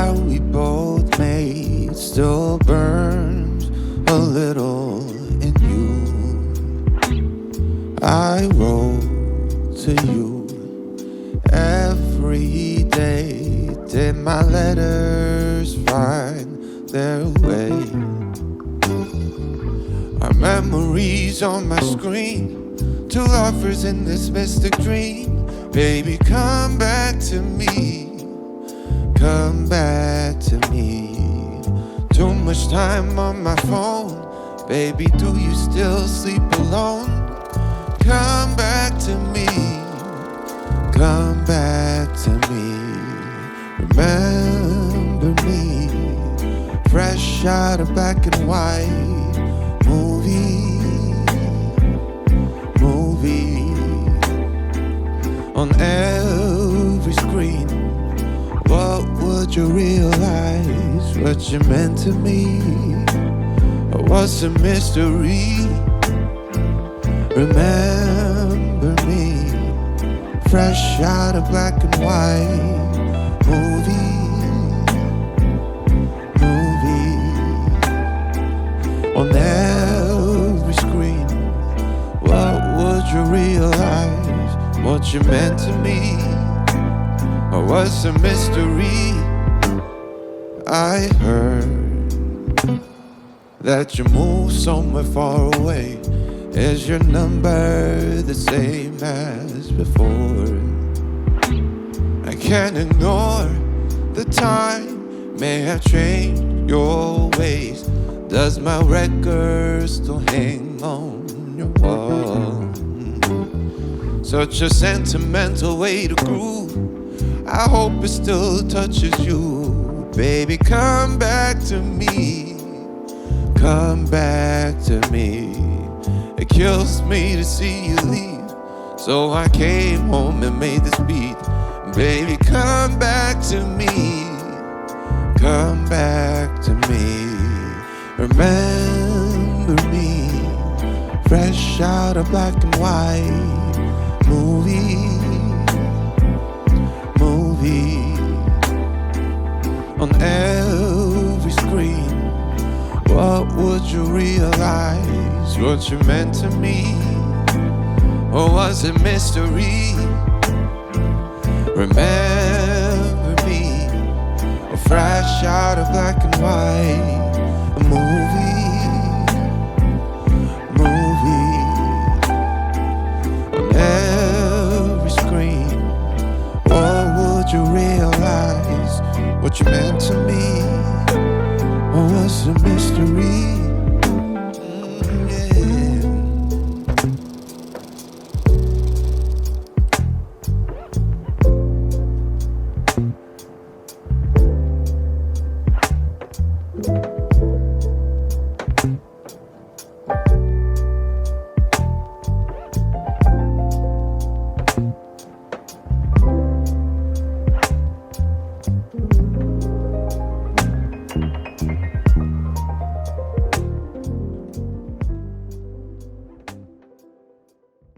fire we both made still burns a little in you. I wrote to you every day. Did my letters find their way? Our memories on my screen, two lovers in this mystic dream. Baby, come back to me, come back to me. Too much time on my phone. Baby, do you still sleep alone? Come back to me, come back to me. Remember me, fresh out of black and white movie. On every screen, what would you realize? What you meant to me, or was a mystery? Remember me, fresh out of black and white movie. On every screen, what would you realize? What you meant to me, or was a mystery? I heard that you moved somewhere far away. Is your number the same as before? I can't ignore the time may have changed your ways. Does my record still hang on your wall? Such a sentimental way to groove. I hope it still touches you. Baby, come back to me, come back to me. It kills me to see you leave, so I came home and made this beat. Baby, come back to me, come back to me. Remember me, fresh out of black and white movie. On every screen, what would you realize? What you meant to me, or was it mystery? Remember me, fresh out of black and white movie. On every screen, what would you realize? What you meant to me, or was a mystery?